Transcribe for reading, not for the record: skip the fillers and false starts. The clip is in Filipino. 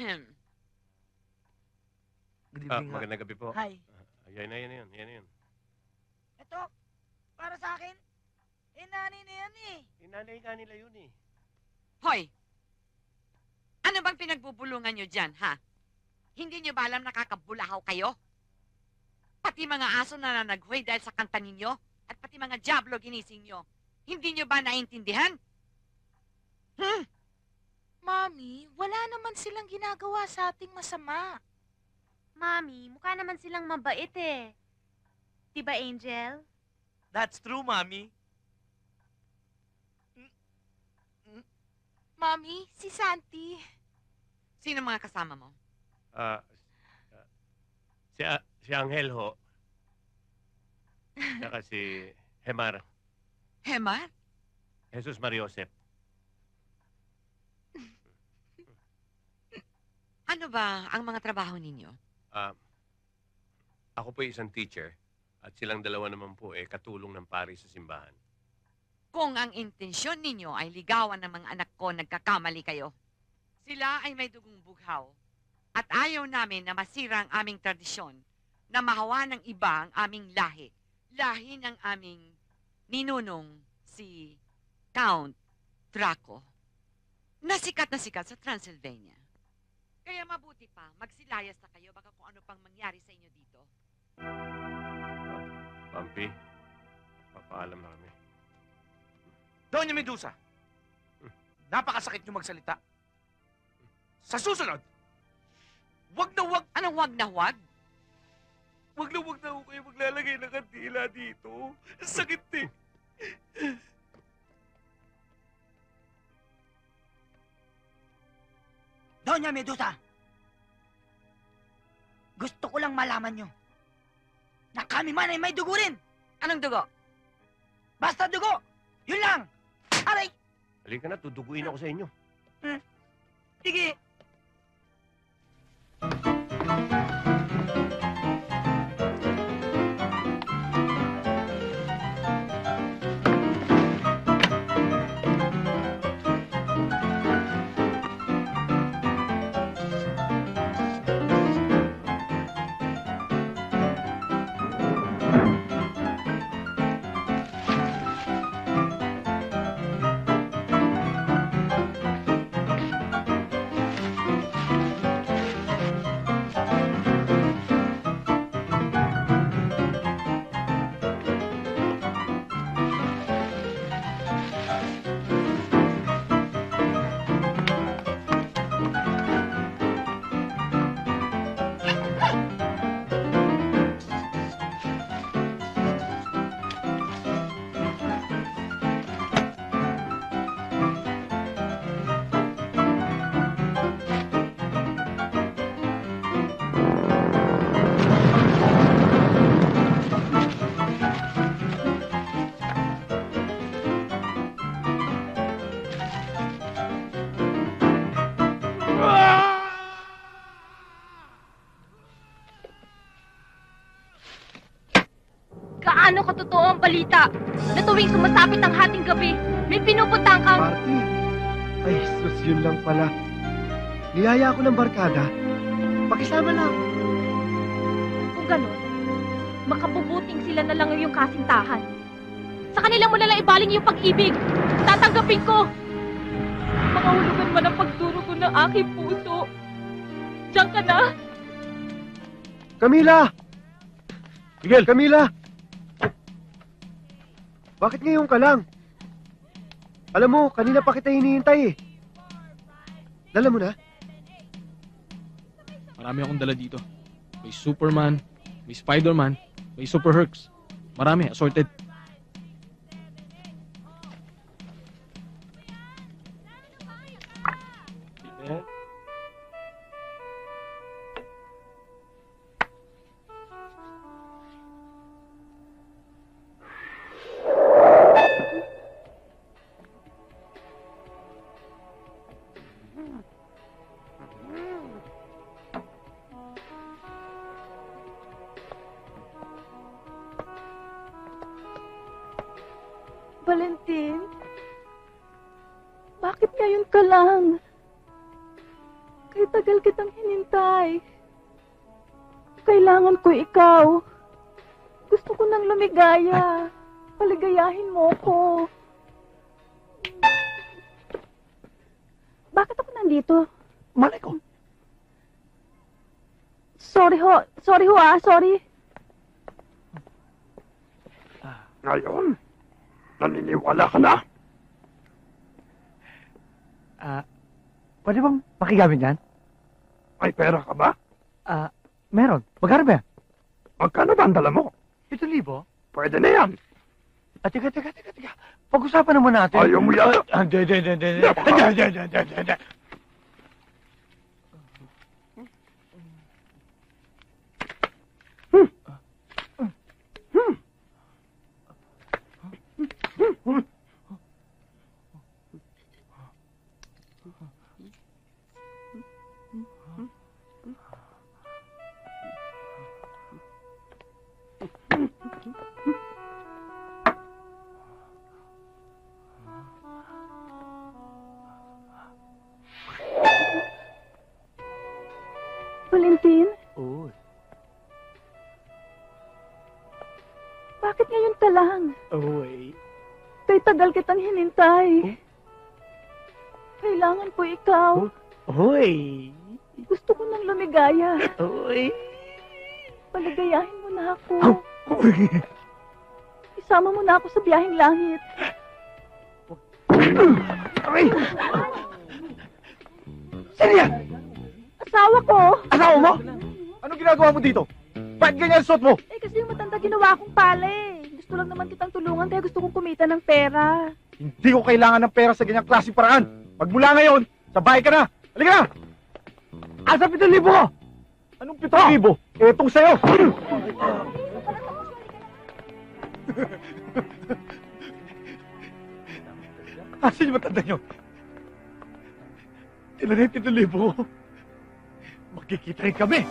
Good evening, Magandang gabi po. Hi. Yan na yun. Ito, para sa akin. Nanay na yan eh. Inanay nga nila yun eh. Hoy! Ano bang pinagbubulungan nyo dyan, ha? Hindi nyo ba alam nakakabulahaw kayo? Pati mga aso na nanaghoy dahil sa kanta ninyo, at pati mga diablo ginising nyo. Hindi nyo ba naintindihan? Mami, wala naman silang ginagawa sa ating masama. Mami, mukha naman silang mabait eh. Diba, Angel? That's true, Mami. Mami, si Santi. Sino mga kasama mo? Si Angel ho. Saka si Hemar. Hemar? Jesus Mariosep. Ano ba ang mga trabaho ninyo? Ako po isang teacher at silang dalawa naman po katulong ng pari sa simbahan. Kung ang intensyon ninyo ay ligawan ng mga anak ko, nagkakamali kayo. Sila ay may dugong bughaw at ayaw namin na masira ang aming tradisyon na mahawa ng iba ang aming lahi. Lahi ng aming ninunong si Count Draco. Nasikat na sikat sa Transylvania. Kaya mabuti pa, magsilayas na kayo baka kung ano pang mangyari sa inyo dito. Pampi, papaalam na kami. Doña Medusa, napakasakit niyo magsalita. Sa susunod, wag na wag... Anong wag na wag? Wag na wag na ako kayo maglalagay ng kandila dito. Sakit eh. Doña Medusa, gusto ko lang malaman nyo na kami man ay may dugo rin. Anong dugo? Basta dugo, yun lang. Aray! Halika na, tuduguin ako sa inyo. Sige. Gaano katotoo ang balita na tuwing sumasapit ang hating gabi, may pinupuntang kang... Party? Ay, sus, yun lang pala. Niyaya ako ng barkada. Pakisama lang. Kung ganon, makabubuting sila na lang yung kasintahan. Sa kanila mo na lang ibaling yung pag-ibig. Tatanggapin ko. Makahulugan man ang pagdurugo ng aking puso. Diyan ka na. Camila! Miguel! Camila! Bakit ngayon ka lang? Alam mo, kanina pa kita hinihintay eh. Dala mo na? Marami akong dala dito. May Superman, may Spider-Man, may Super Hercs. Marami, assorted. Valentin? Bakit ngayon ka lang? Kay tagal kitang hinintay. Kailangan ko ikaw. Gusto ko nang lumigaya. Paligayahin mo ko. Bakit ako nandito? Malay ko. Sorry ho. Sorry ho Sorry. Ngayon, naniniwala ka na? Pwede bang makigamit yan? May pera ka ba? Meron. Magkano ba yan? Magkano ba ang dala mo? 7,000. Pwede na yan. Teka. Pag-usapan naman natin. Ayaw mo yan. Hindi. Valentin, Uy. bakit ngayon ka lang? Uy. Kay tagal kitang hinintay. Kailangan ko ikaw. Uy. Gusto ko nang lumigaya. Uy. Paligayahin mo na ako. Uy. Isama mo na ako sa biyaheng langit. Uy. Sino yan? Asawa ko! Asawa mo? Anong ginagawa mo dito? Bakit ganyan suot mo? Eh kasi yung matanda ginawa akong pala. Gusto lang naman kitang tulungan kaya gusto kong kumita ng pera. Hindi ko kailangan ng pera sa ganyang klaseng paraan. Magmula ngayon, sa bahay ka na. Halika na! Asa 7,000 ko? Anong 7,000? Etong sa'yo. Asan yung matanda nyo? Tila na yung 7,000 ko. Magkikita rin kami.